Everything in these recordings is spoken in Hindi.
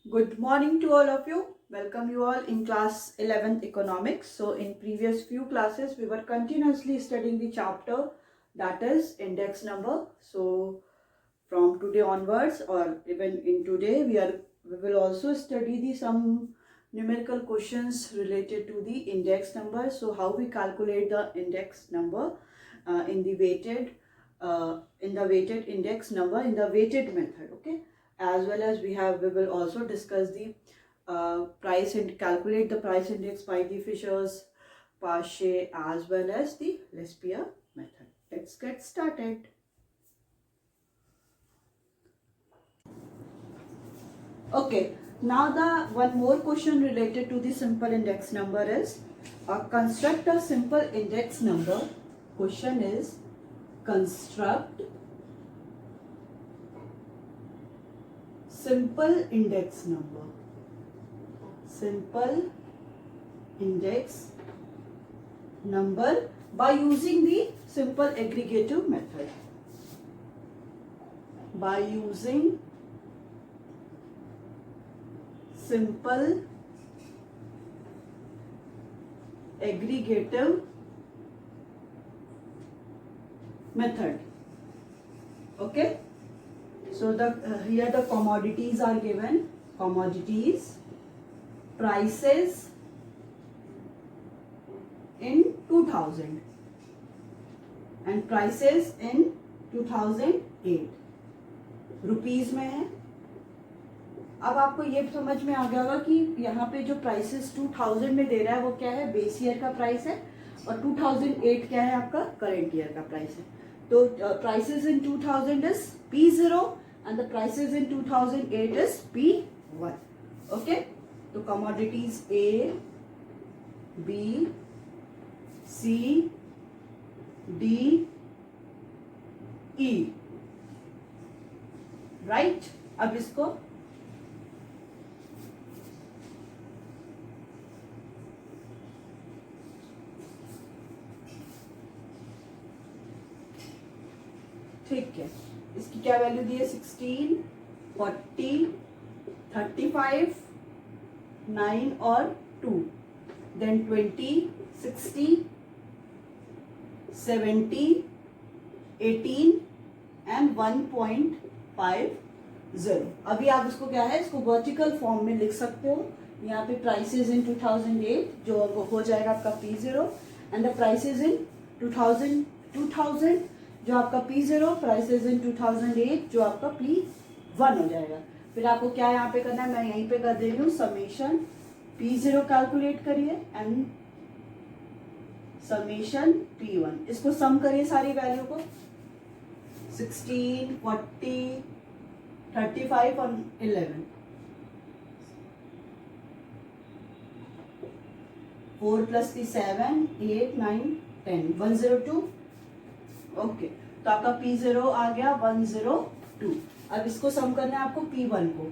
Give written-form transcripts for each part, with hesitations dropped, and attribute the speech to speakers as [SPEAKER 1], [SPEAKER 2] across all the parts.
[SPEAKER 1] Good morning to all of you. Welcome you all in class 11th economics. So in previous few classes we were continuously studying the chapter that is index number. So from today onwards or even in today we will also study the some numerical questions related to the index number. So how we calculate the index number in the weighted index number in the weighted method. Okay, as well as we will also discuss the price and calculate the price index by the Fisher's, Paasche as well as the Lespier method. Let's get started. Okay, now the one more question related to the simple index number is construct a simple index number. Question is construct simple index number. Simple index number by using the simple aggregative method. By using simple aggregative method. Okay, so the here the commodities are given. Commodities, prices in 2000 and prices in 2008 rupees में है. अब आपको ये समझ में आ गया होगा कि यहाँ पे जो प्राइसेस 2000 में दे रहा है वो क्या है, बेस ईयर का प्राइस है, और 2008 क्या है, आपका करंट ईयर का प्राइस है. तो prices in 2000 is P0 and the prices in 2008 is P1. Okay, तो commodities A, B, C, D, E, right. अब इसको ठीक है, इसकी क्या वैल्यू दी है, 16, 40, 35, 9 और 2, देन 20, 60, 70, 18 एंड 1.50. अभी आप इसको क्या है, इसको वर्टिकल फॉर्म में लिख सकते हो. यहाँ पे प्राइसेस इन 2008 जो हो जाएगा आपका P0 and the prices in 2000 जो आपका P0, प्राइसेस इन 2008 जो आपका P1 हो जाएगा. फिर आपको क्या यहाँ पे करना है, मैं यहीं पे कर दे रही हूँ, समेशन P0 कैलकुलेट करिए एंड समेशन P1. इसको सम करिए सारी वैल्यू को, 16, 40, 35 और 11. 4 प्लस 7, 8, 9, 10, 102. ओके, तो आपका P0 आ गया 102. अब इसको सम करना है आपको P1 को.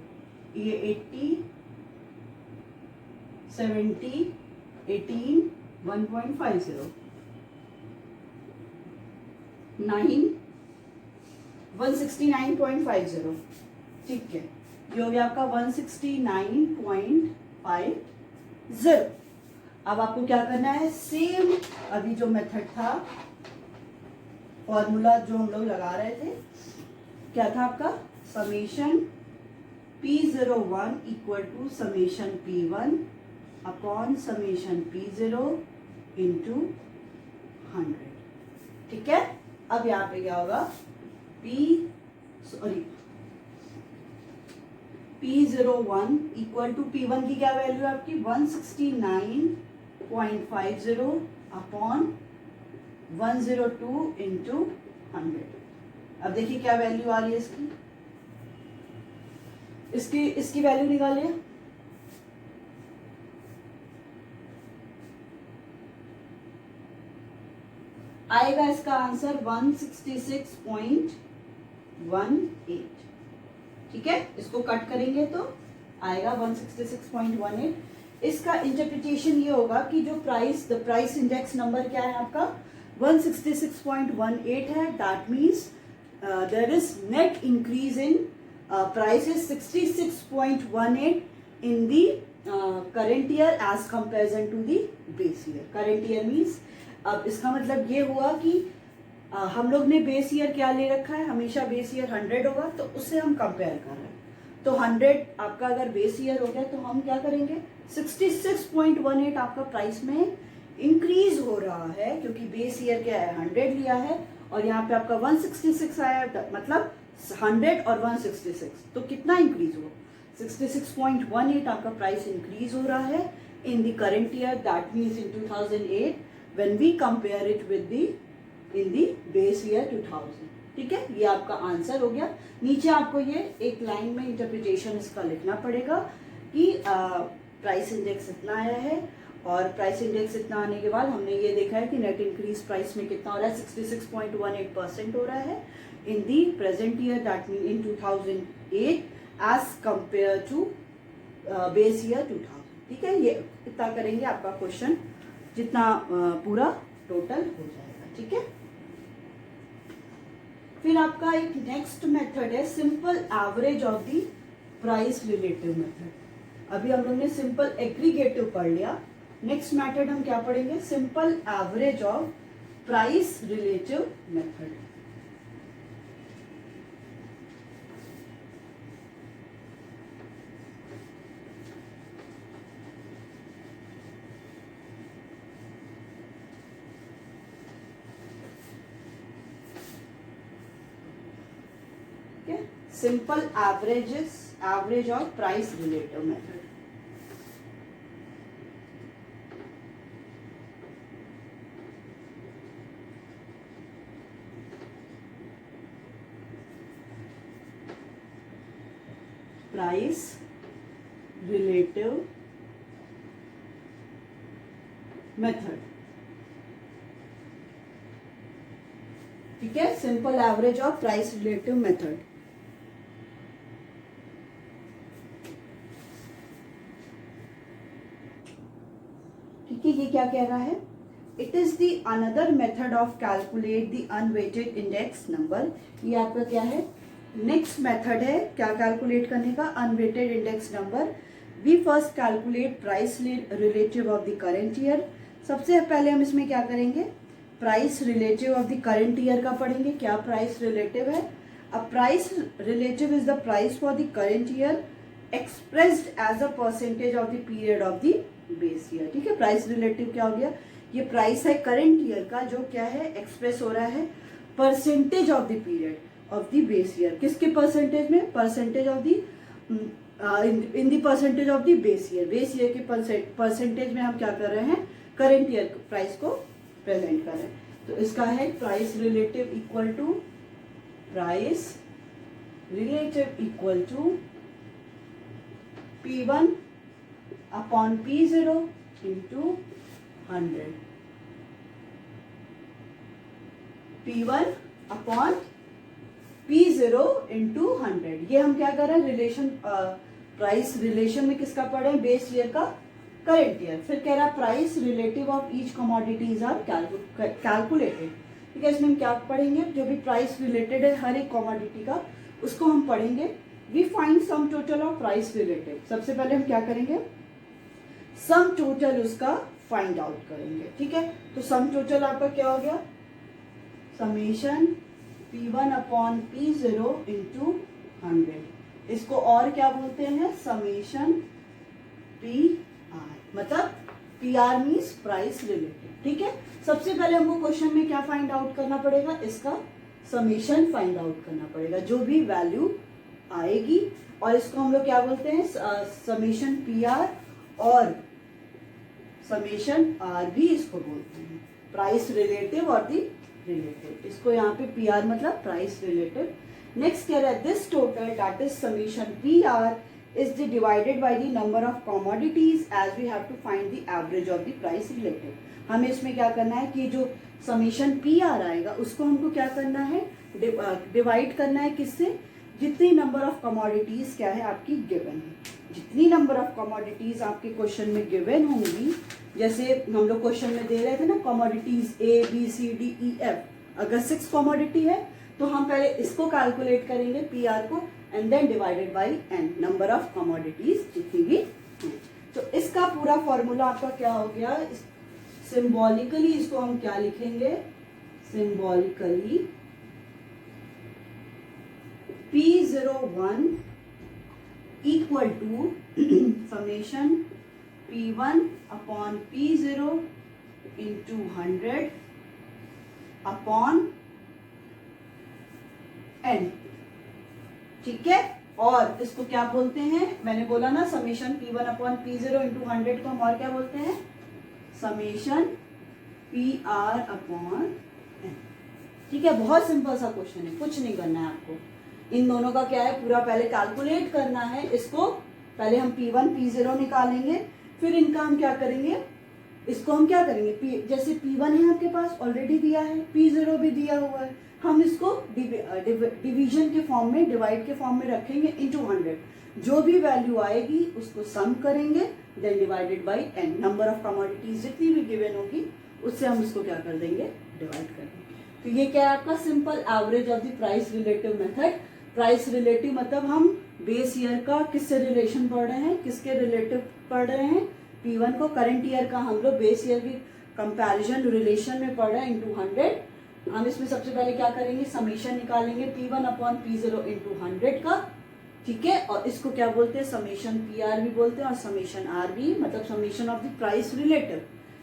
[SPEAKER 1] ये 80, 70, 18, 1.50, 9, 169.50. ठीक है, ये हो गया आपका 169.50. अब आपको क्या करना है, सेम अभी जो मेथड था, फॉर्मूला जो हम लोग लगा रहे थे, क्या था आपका, summation P01 equal to summation P1 upon summation P0 into 100. ठीक है, अब यहाँ पे क्या होगा, P01 इक्वल टू P1 की क्या वैल्यू है आपकी, 169.50 अपॉन 102 इंटू 100. अब देखिए क्या वैल्यू आ रही है इसकी वैल्यू निकालिए. आएगा इसका आंसर 166.18. ठीक है, इसको कट करेंगे तो आएगा 166.18. इसका इंटरप्रिटेशन ये होगा कि जो द प्राइस इंडेक्स नंबर क्या है आपका, 166.18 है. That means there is net increase in price is 66.18 in the current year as comparison to the base year. Current year means अब इसका मतलब ये हुआ कि हम लोग ने बेस ईयर क्या ले रखा है, हमेशा बेस ईयर 100 होगा, तो उससे हम कंपेयर कर रहे हैं। तो 100 आपका अगर बेस ईयर हो गया तो हम क्या करेंगे, 66.18 आपका प्राइस में इंक्रीज हो रहा है, क्योंकि बेस ईयर क्या है 100 लिया है और यहाँ पे आपका 166 आया, मतलब 100 और 166, तो कितना इंक्रीज हुआ, 66.18 आपका प्राइस इंक्रीज हो रहा है in the current year, that means in 2008 when we compare it with the in the base year 2000। ठीक है, ये आपका आंसर हो गया। नीचे आपको ये एक लाइन में इंटरप्रिटेशन इसका लिखना पड़ेगा कि प्राइस इंडेक्स इतना आया है, और प्राइस इंडेक्स इतना आने के बाद हमने ये देखा है कि नेट इंक्रीज प्राइस में कितना हो रहा है, 66.18% हो रहा है in the present year, that mean in 2008 as compare to base year 2000। ठीक है, ये इतना करेंगे आपका क्वेश्चन जितना पूरा टोटल हो जाएगा। ठीक है, फिर आपका एक नेक्स्ट मेथड है simple average of the price relative method. अभी हम लोग ने सिंपल एग्रीगेटिव पढ़ लिया, नेक्स्ट मेथड हम क्या पढ़ेंगे, simple average of price relative method. Simple average of price relative method. Price relative method. ठीक है, simple average of price relative method. ये क्या कह रहा है, it is the another method of calculate the unweighted index number. ये आपका क्या है, नेक्स्ट मेथड है क्या कैलकुलेट करने का, unweighted index number. We first calculate price relative of the current year. सबसे पहले हम इसमें क्या करेंगे, price relative of the current year का पढ़ेंगे, क्या प्राइस रिलेटिव है। अब price relative is the price for the current year expressed as a percentage of the period of the base year. ठीक है, प्राइस रिलेटिव क्या हो गया, ये प्राइस है करंट ईयर का जो क्या है एक्सप्रेस हो रहा है percentage of the period of the base year. किसके परसेंटेज में, percentage of the in the percentage of the base year. Base year के परसेंटेज में हम क्या कर रहे हैं, करंट ईयर प्राइस को प्रेजेंट कर रहे हैं। तो इसका है price relative equal to price relative equal to P1 upon P0 into 100। P1 upon P0 into 100। ये हम क्या कर रहे हैं, रिलेशन प्राइस रिलेशन में किसका पढ़े, बेस ईयर का करंट ईयर। फिर कह रहा है price relative of each commodities are calculated. ठीक है, इसमें हम क्या पढ़ेंगे, जो भी प्राइस रिलेटेड है हर एक कमोडिटी का उसको हम पढ़ेंगे। We find sum total of price related. सबसे पहले हम क्या करेंगे, सम टोटल उसका फाइंड आउट करेंगे। ठीक है, तो सम टोटल आपका क्या हो गया, summation P1 upon P0 into 100। इसको और क्या बोलते हैं, समेशन PR, मतलब PR मीन्स प्राइस रिलेटेड। ठीक है, सबसे पहले हमको क्वेश्चन में क्या फाइंड आउट करना पड़ेगा, इसका समेशन फाइंड आउट करना पड़ेगा, जो भी वैल्यू आएगी, और इसको हम लोग क्या बोलते हैं, समेशन PR और समेशन R भी इसको बोलते हैं, प्राइस रिलेटिव और दी रिलेटिव। इसको यहाँ पे PR मतलब प्राइस रिलेटिव। नेक्स्ट कह रहा है this total that is summation PR is the divided by the number of commodities as we have to find the average of the price relative। हमें इसमें क्या करना है कि जो समेशन PR आएगा उसको हमको क्या करना है, डिवाइड करना है किससे, जितनी नंबर ऑफ कमोडिटीज क्या है आपकी गिवन है। जितनी नंबर ऑफ कमोडिटीज आपके क्वेश्चन में गिवन होंगी, जैसे हम लोग क्वेश्चन में दे रहे थे ना कमोडिटीज ABCDEF, अगर 6 कमोडिटी है तो हम पहले इसको कैलकुलेट करेंगे PR को, and then divided by n, number of commodities जितनी भी हैं। तो इसका पूरा फॉर्मूला आपका क्या हो गया, सिंबॉलिकली इसको हम क्या लिखेंगे, symbolically P01 equal to summation P1 upon P0 into 100 upon n, ठीक है। और इसको क्या बोलते हैं, मैंने बोला ना summation P1 upon P0 into 100 को हम और क्या बोलते हैं, समेशन PR अपॉन n, ठीक है। बहुत सिंपल सा क्वेश्चन है, कुछ नहीं करना है आपको। इन दोनों का क्या है, पूरा पहले कैलकुलेट करना है इसको। पहले हम P1 P0 निकालेंगे, फिर इनका हम क्या करेंगे, इसको हम क्या करेंगे, जैसे P1 है आपके पास ऑलरेडी दिया है, P0 भी दिया हुआ है, हम इसको डिवीजन के फॉर्म में, डिवाइड के फॉर्म में रखेंगे इंटू 100। जो भी वैल्यू आएगी उसको सम करेंगे, then divided by n, number of commodities जितनी भी गिवन होगी उससे हम इसको क्या कर देंगे, डिवाइड कर देंगे। तो ये क्या है आपका simple average of the price relative method. Price relative मतलब हम बेस ईयर का किससे रिलेशन पढ़ रहे हैं, किसके रिलेटिव पढ़ रहे हैं, P1 को करंट ईयर का हम लोग बेस ईयर की कंपैरिजन रिलेशन में पढ़ रहे हैं इंटू 100। हम इसमें सबसे पहले क्या करेंगे, समेशन निकालेंगे P1 अपॉन P0 इंटू 100 का, ठीक है। और इसको क्या बोलते हैं, समेशन PR भी बोलते हैं और समेशन R भी, मतलब summation of the price relative.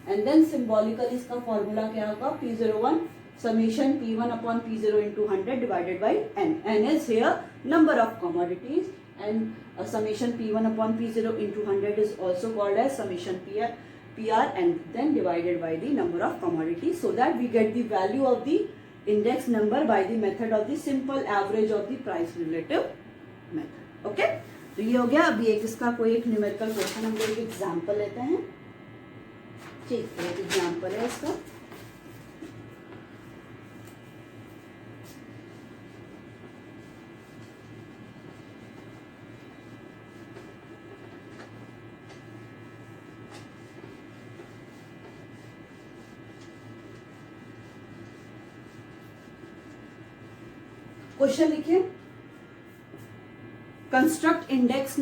[SPEAKER 1] And then symbolically इसका फॉर्मूला क्या होगा, P01 summation P1 upon P0 into 100 divided by n. n is here number of commodities, and summation P1 upon P0 into 100 is also called as summation PR and then divided by the number of commodities, so that we get the value of the index number by the method of the simple average of the price relative method. Okay, तो ये हो गया। अभी एक इसका कोई एक न्यूमेरिकल क्वेश्चन हम लोग एग्जाम्पल लेते हैं, ठीक है। एक एग्जाम्पल है इसका, क्वेश्चन लिखिए, construct index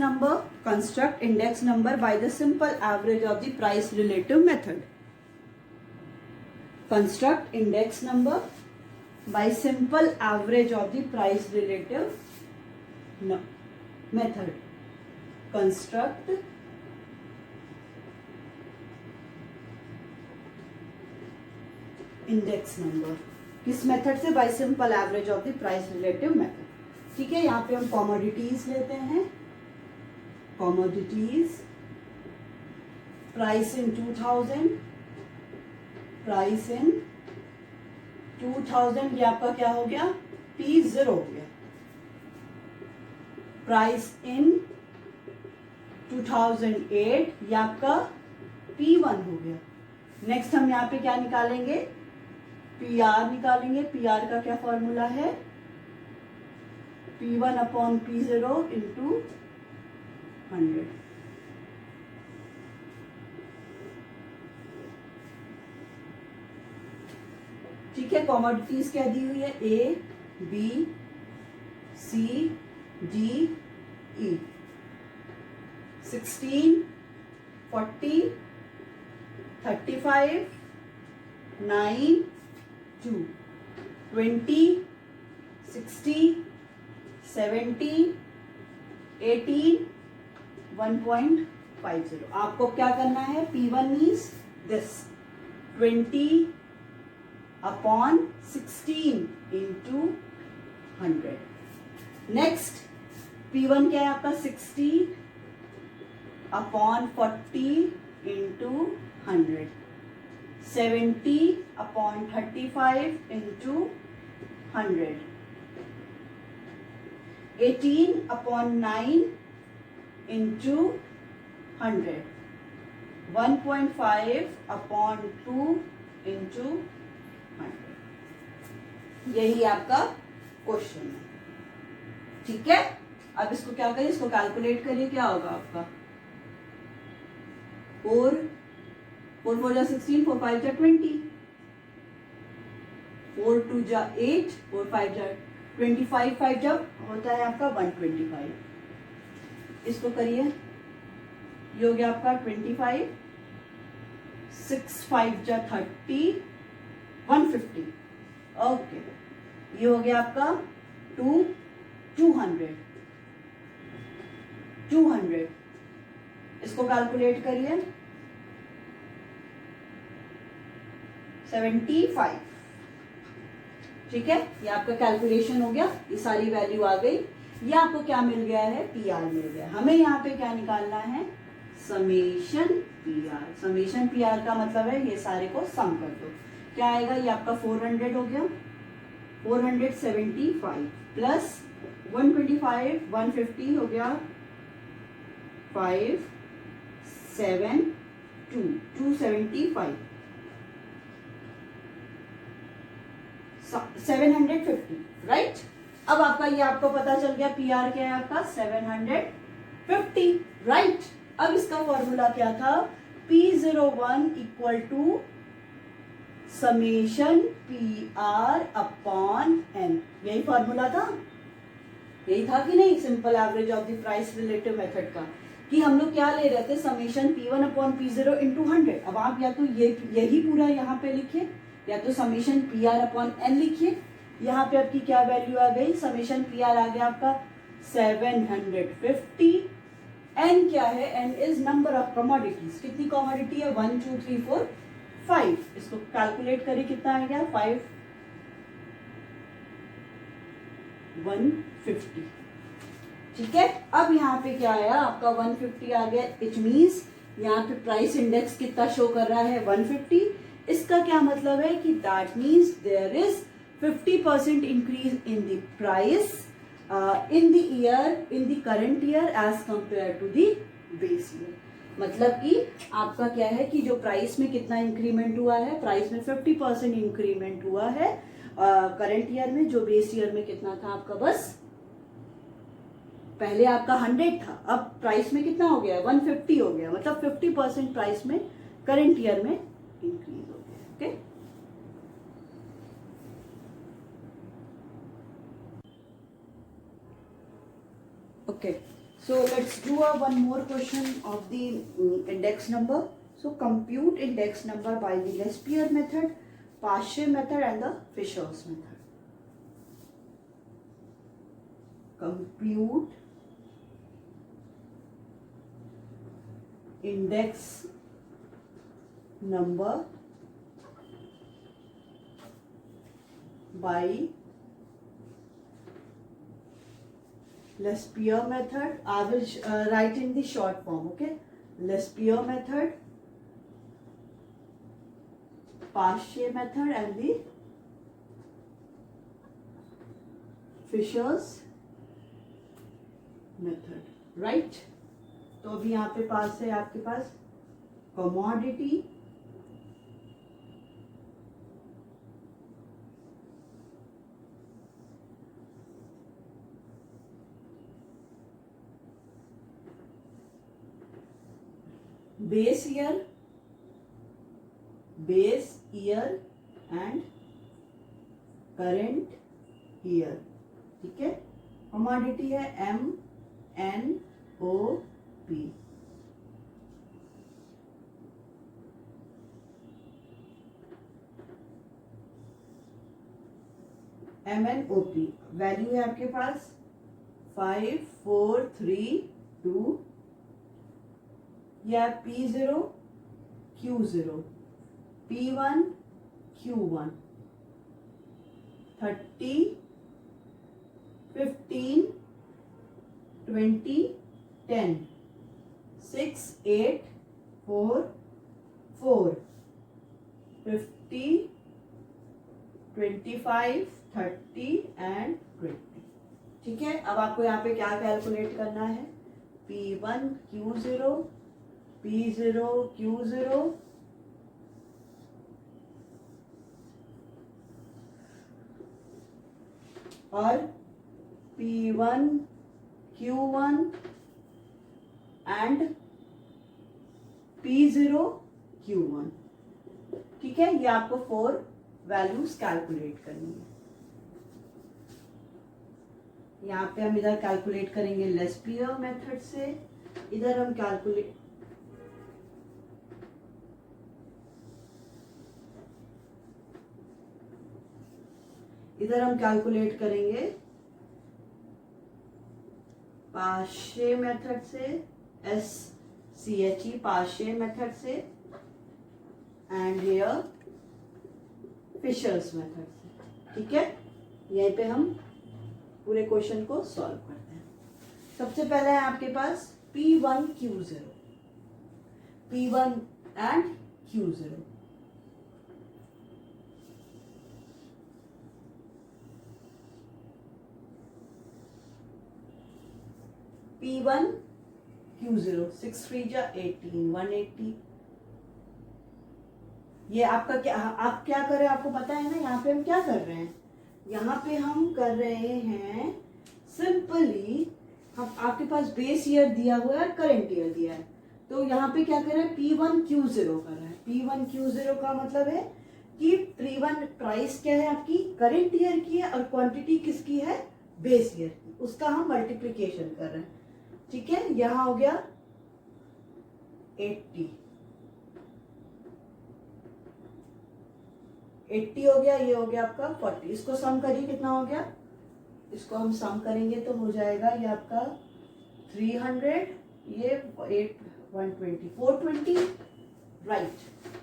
[SPEAKER 1] number by the simple average of the price relative method. Construct index number by simple average of the price relative method. Construct index number किस मेथड से, bye simple average of the price relative method, ठीक है। यहाँ पे हम कॉमोडिटीज लेते हैं, commodities price in 2000, price in 2000, ये आपका क्या हो गया, P0 हो गया। प्राइस इन 2008 ये आपका P1 हो गया। नेक्स्ट हम यहाँ पे क्या निकालेंगे, PR निकालेंगे। PR का क्या फॉर्मूला है, P1 अपॉन P0 इंटू 100, ठीक है। कॉमोडिटीज क्या दी हुई है, A B C D E, 16 40 35 9 2 20 60 70 18 1.50। आपको क्या करना है, P1 means this 20 upon 16 into 100। Next P1 क्या है आपका, 60 upon 40 into 100, 70 upon 35 into 100, 18 upon 9 into 100, 1.5 upon 2 into 100। यही आपका क्वेश्चन है, ठीक है। अब इसको क्या करिए, इसको कैलकुलेट करिए, क्या होगा आपका 4 4 जा 16, 4 5 जा 20, 4 2 जा 8, 4 5 जा 25 5 जब होता है आपका 125, इसको करिए, ये हो गया आपका 25, 6 5 जा 30, 150, ओके, ये हो गया आपका 200, इसको कैलकुलेट करिए, 75, ठीक है, ये आपका कैलकुलेशन हो गया, ये सारी वैल्यू आ गई, ये आपको क्या मिल गया है, पीआर मिल गया। हमें यहाँ पे क्या निकालना है, समेशन पीआर। समेशन पीआर का मतलब है ये सारे को सम कर दो, क्या आएगा, ये आपका 400 हो गया, 475 प्लस 125 150 हो गया 5 7 2 275 750, राइट। अब आपका ये आपको पता चल गया पीआर क्या है आपका 750, राइट। अब इसका फॉर्मूला क्या था, P01 equal to summation PR upon N, यही फॉर्मूला था, यही था कि नहीं, simple average of the price relative method का, कि हम लोग क्या ले रहे थे, summation P1 upon P0 into 100। अब आप या तो यही पूरा यहाँ पे लिखिए, या तो समेशन PR अपॉन N लिखिए। यहाँ पे आपकी क्या वैल्यू आ गई, समेशन PR आ गया आपका 750, N क्या है, N is number of commodities, कितनी कमोडिटी है, 1 2 3 4 5, इसको कैलकुलेट करिए कितना आ गया, 5 150, ठीक है। अब यहाँ पे क्या आया आपका 150 आ गया, इट मीन्स यहाँ पे प्राइस इंडेक्स कितना शो कर रहा है, 150। इसका क्या मतलब है कि that means there is 50% increase in the price in the year, in the current year as compare to the base year. मतलब कि आपका क्या है कि जो प्राइस में कितना इंक्रीमेंट हुआ है, प्राइस में 50% इंक्रीमेंट हुआ है करंट ईयर में, जो बेस ईयर में कितना था आपका, बस पहले आपका 100 था, अब प्राइस में कितना हो गया, 150 हो गया, मतलब 50% प्राइस में करंट ईयर में इंक्रीज हो गया, okay. Okay, so let's do one more question of the index number. So compute index number by the Lespier method, Paasche method and the Fisher's method. Compute index number by Lespier method. I will write in the short form, okay. Lespier method, Paasche method and the Fisher's method, right. तो अभी यहाँ पे पास है आपके पास commodity, base year and current year, ठीक है। commodity है MNOP, वैल्यू है आपके पास 5 4 3 2, या P0 Q0, P1 Q1, 30 15 20 10 6 8 4 4 50 25 30 and 20, ठीक है। अब आपको यहाँ पे क्या कैलकुलेट करना है, P1 Q0, P0 Q0 और P1 Q1 and P0 Q1, ठीक है। ये आपको 4 वैल्यूज कैलकुलेट करनी है। यहाँ पे हम इधर कैलकुलेट करेंगे लेस्पियर मेथड से, इधर हम कैलकुलेट करेंगे पार्शियल मेथड से, SCHE पार्शियल मेथड से, एंड हियर फिशर्स मेथड से। ठीक है, यहीं पे हम पूरे क्वेश्चन को सॉल्व करते हैं। सबसे पहले है आपके पास P1 Q0, P1 and Q0। P1 Q0 6 3 जा 18 180। ये आपका क्या, आप क्या कर रहे हैं आपको पता है ना। यहाँ पे हम क्या कर रहे हैं, यहाँ पे हम कर रहे हैं सिंपली, हम आपके पास बेस ईयर दिया हुआ है, करंट ईयर दिया है, तो यहाँ पे क्या कर रहे हैं P1 Q0 कर रहे हैं। P1 Q0 का मतलब है कि P1 प्राइस क्या है आपकी, करंट ईयर की है, और क्वांटिटी किसकी है, बेस ईयर की, उसका हम मल्टीप्लिकेशन कर रहे हैं। ठीक है, यहाँ हो गया 80 हो गया, ये हो गया आपका 40। इसको सम करिए कितना हो गया, इसको हम सम करेंगे तो हो जाएगा ये आपका 300, ये 120 420, राइट,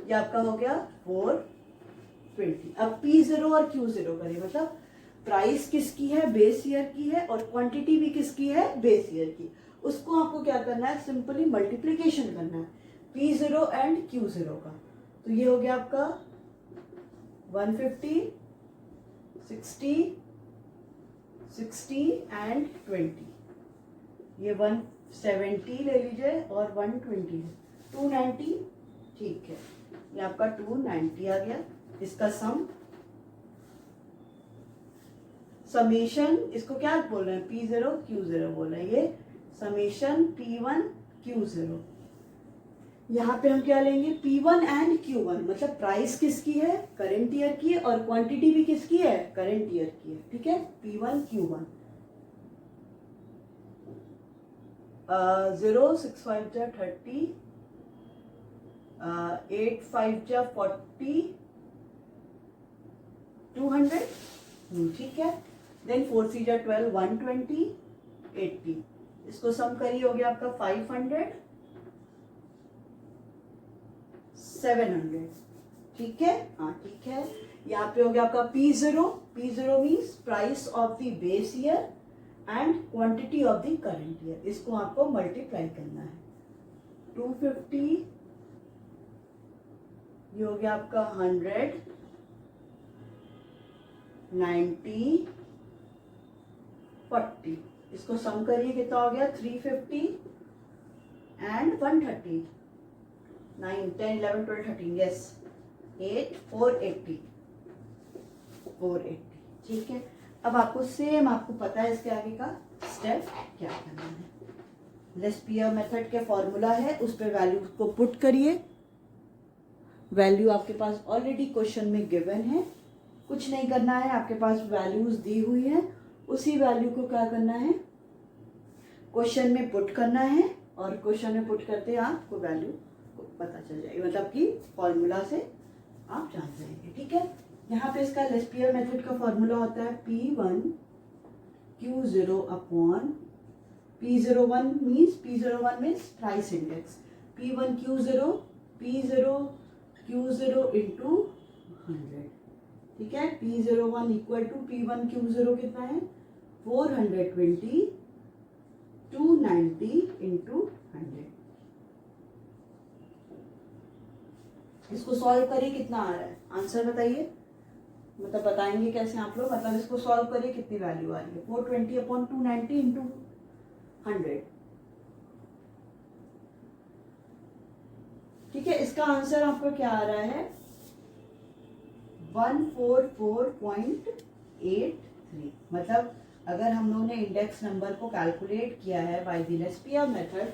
[SPEAKER 1] ये आपका हो गया 420। अब P0 और Q0 करिए, मतलब प्राइस किसकी है, बेस ईयर की है, और क्वांटिटी भी किसकी है, बेस ईयर की। उसको आपको क्या करना है, सिंपली मल्टीप्लिकेशन करना है P0 एंड Q0 का। तो ये हो गया आपका 150 60 60 एंड 20, ये 170 ले लीजिए और 120 290। ठीक है, ये आपका 290 आ गया। इसका समेशन, इसको क्या बोल रहे हैं, P0 Q0 बोल रहे हैं, ये समेशन P1 Q0। यहाँ पे हम क्या लेंगे, P1 एंड Q1, मतलब प्राइस किसकी है, करंट ईयर की है, और क्वांटिटी भी किसकी है, करंट ईयर की है। ठीक है, P1 Q1। 0 6 5 जा 30, 8 5 जा 40, 200। ठीक है, देन 4 3 जा 12 120 80। इसको सम करिए, हो गया आपका 500 700। ठीक है, हाँ ठीक है। यहाँ पे हो गया आपका P0, P0 means price of the base year and quantity of the current year. इसको आपको मल्टीप्लाई करना है। 250, ये हो गया आपका 100 90 40। इसको सम करिए, कितना हो गया 350 एंड 130, 9 10 11 12 13, यस 8 480 480। ठीक है, अब आपको सेम, आपको पता है इसके आगे का स्टेप क्या करना है। लेस्पियर मेथड के फॉर्मूला है, उस पर वैल्यू को पुट करिए। वैल्यू आपके पास ऑलरेडी क्वेश्चन में गिवन है, कुछ नहीं करना है, आपके पास वैल्यूज दी हुई है, उसी वैल्यू को क्या करना है, क्वेश्चन में पुट करना है, और क्वेश्चन में पुट करते आपको वैल्यू पता चल जाएगी, मतलब कि फॉर्मूला से आप जान जाएंगे। ठीक है, यहाँ पे इसका लेस्पियर मेथड का फॉर्मूला होता है P1 Q0 upon P01 means price index, P1 Q0 into 100। ठीक है, P01 equal to P1 Q0 कितना है 420 290 इंटू 100। इसको सॉल्व करिए, कितना आ रहा है आंसर बताइए, मतलब बताएंगे कैसे आप लोग, मतलब इसको सॉल्व करिए कितनी वैल्यू आ रही है, 420 अपॉन 290 इंटू 100। ठीक है, इसका आंसर आपको क्या आ रहा है 144.83। मतलब अगर हम लोगों ने इंडेक्स नंबर को कैलकुलेट किया है by the Laspeyres method,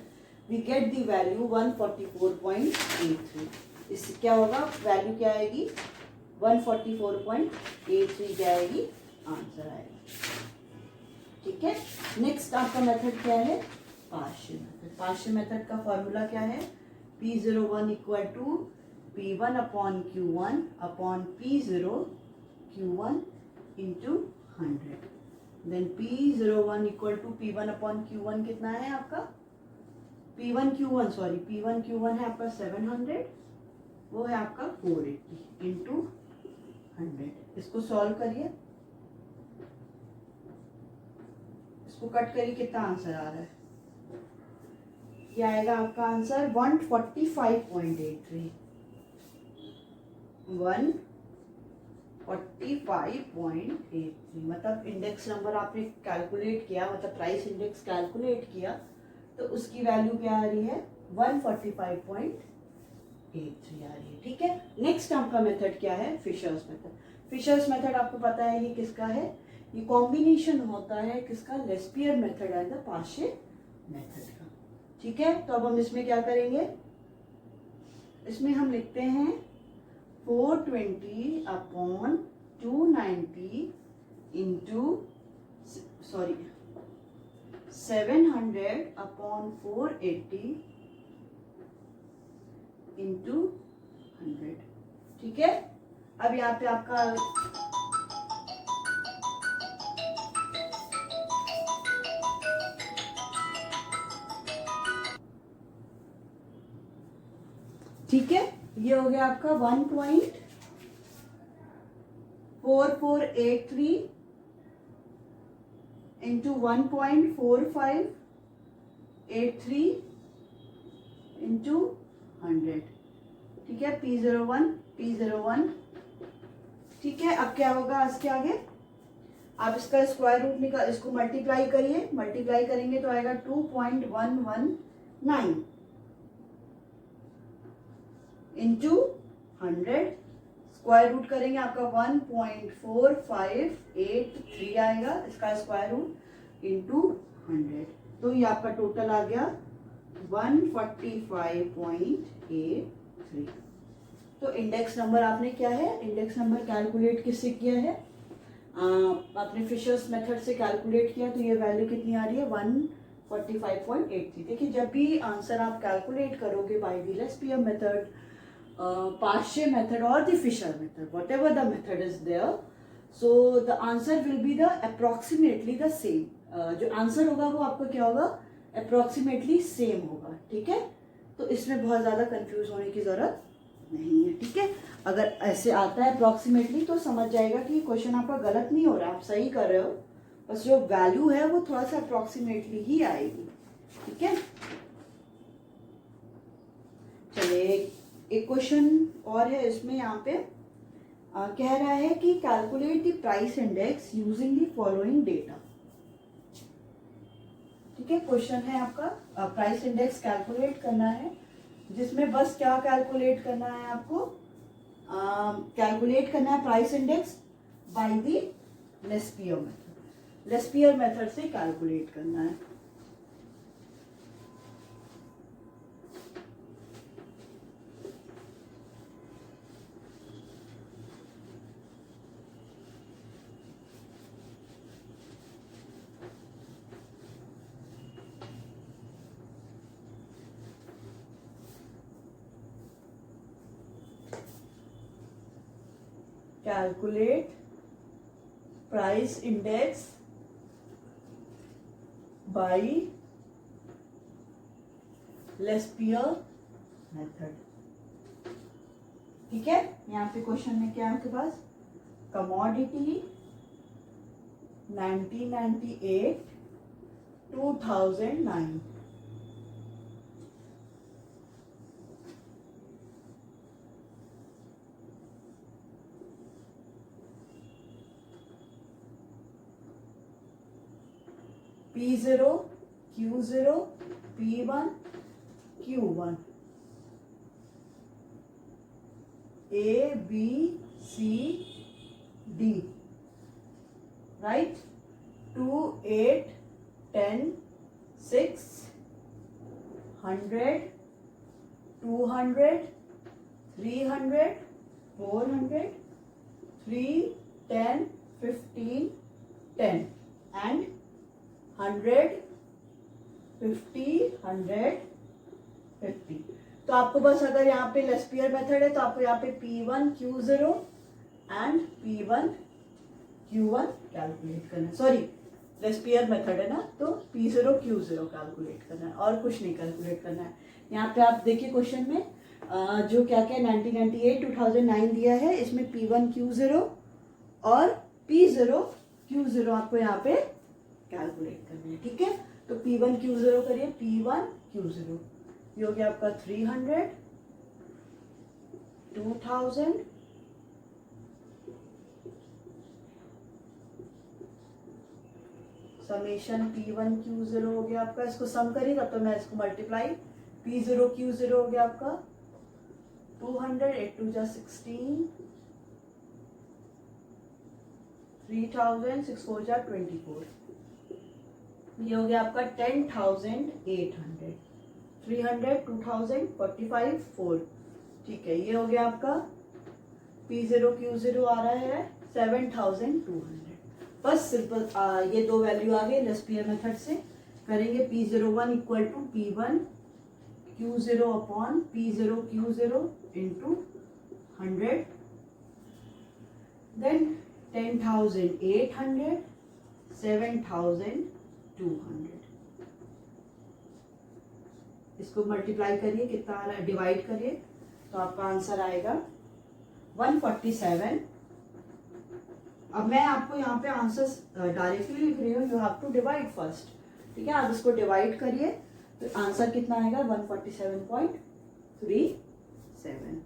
[SPEAKER 1] we get the value 144.83। इससे क्या होगा, वैल्यू क्या आएगी 144.83 क्या आएगी, आंसर आएगा। ठीक है। नेक्स्ट आपका मेथड क्या है, पार्शियल मेथड। पार्शियल मेथड का फॉर्मूला क्या है, P01 equal to P1 upon Q1 upon P0 Q1 into 100। Then P01 equal to P1 upon Q1 कितना है आपका, P1 Q1 है आपका 700, वो है आपका 480 इंटू 100। इसको सॉल्व करिए, इसको कट करिए, कितना आंसर आ रहा है, ये आएगा आपका आंसर 145.83। 145.83 मतलब इंडेक्स नंबर आपने कैलकुलेट किया, मतलब प्राइस इंडेक्स कैलकुलेट किया तो उसकी वैल्यू क्या आ रही है, 145.83 आ रही है। ठीक है। नेक्स्ट आपका मेथड क्या है, फिशर्स मेथड। फिशर्स मेथड आपको पता है ये किसका है, ये कॉम्बिनेशन होता है किसका, Laspeyres method and the partial method का। ठीक है। तो अब हम इसमें क्या करेंगे, इसमें हम लिखते हैं 420 अपॉन 290 इंटू 700 अपॉन 480 इंटू 100। ठीक है। अब यहाँ पे आपका ठीक है, ये हो गया आपका 1.4483 इंटू 1.4583 इंटू 100। ठीक है, P01। ठीक है। अब क्या होगा इसके आगे, आप इसका स्क्वायर रूट निकाल, इसको मल्टीप्लाई करिए, मल्टीप्लाई करेंगे तो आएगा 2.119 इंटू 100, स्क्वायर रूट करेंगे आपका 1.4583 आएगा इसका स्क्वायर रूट इंटू 100। तो ये आपका टोटल आ गया 145.83। तो इंडेक्स नंबर आपने क्या है, इंडेक्स नंबर कैलकुलेट किससे किया है, आपने फिशर्स मेथड से कैलकुलेट किया, तो ये वैल्यू कितनी आ रही है, 145.83। देखिए जब भी आंसर आप कैलकुलेट करोगे by the Laspeyres method, partial method or the Fisher method, whatever the method is there, so the answer will be the approximately the same। जो आंसर होगा वो आपका क्या होगा, approximately same होगा। ठीक है। तो इसमें बहुत ज़्यादा कंफ्यूज होने की ज़रूरत नहीं है। ठीक है। अगर ऐसे आता है अप्रॉक्सीमेटली तो समझ जाएगा कि क्वेश्चन आपका गलत नहीं हो रहा, आप सही कर रहे हो, बस जो वैल्यू है वो थोड़ा सा अप्रॉक्सीमेटली ही आएगी। ठीक है। चलिए एक क्वेश्चन और है इसमें, यहाँ पे कह रहा है कि calculate the price index using the following data. ठीक है। क्वेश्चन है आपका प्राइस इंडेक्स कैलकुलेट करना है, जिसमें बस क्या कैलकुलेट करना है आपको, कैलकुलेट करना है price index by the Laspeyres method. Laspeyres method से कैलकुलेट करना है। Calculate price index by Laspeyres method. ठीक है। यहाँ पे क्वेश्चन में क्या है आपके पास, commodity 1998 2009, P0 Q0 P1 Q1 A B C D, right? 2 8 10 6 100 200 300 400 3 10 15 10 and 100 50 100 50। तो आपको बस अगर यहाँ पे लेस्पियर मेथड है तो आपको यहाँ पे P1 Q0 and P1 Q1 calculate करना है। सॉरी, लेस्पियर मेथड है ना, तो P0 Q0 कैलकुलेट करना है और कुछ नहीं कैलकुलेट करना है। यहाँ पे आप देखिए क्वेश्चन में जो क्या क्या 1998 2009 दिया है, इसमें P1 Q0 और P0 Q0 आपको यहाँ पे कैलकुलेट करना है। ठीक है, तो P1 Q0 करिए, P1 Q0 ये हो गया आपका 300 2000 समेशन P1 Q0 हो गया आपका, इसको सम करिए तब तो मैं इसको मल्टीप्लाई, P0 Q0 हो गया आपका 200 8 2 16 3000 6 4 24, ये हो गया आपका 10,800 300 2000 45 4। ठीक है, ये हो गया आपका P0 Q0 आ रहा है 7,200। बस सिंपल ये दो वैल्यू आ गए लेस्पियर मेथड से। करेंगे P01 equal to P1 Q0 upon P0 Q0 into 100, then 10,800 7,200। इसको मल्टीप्लाई करिए, कितना आ रहा है, डिवाइड करिए तो आपका आंसर आएगा 147। अब मैं आपको यहाँ पे आंसर्स डायरेक्टली लिख रही हूँ, you have to divide first. ठीक है, आप इसको डिवाइड करिए तो आंसर कितना आएगा 147.37।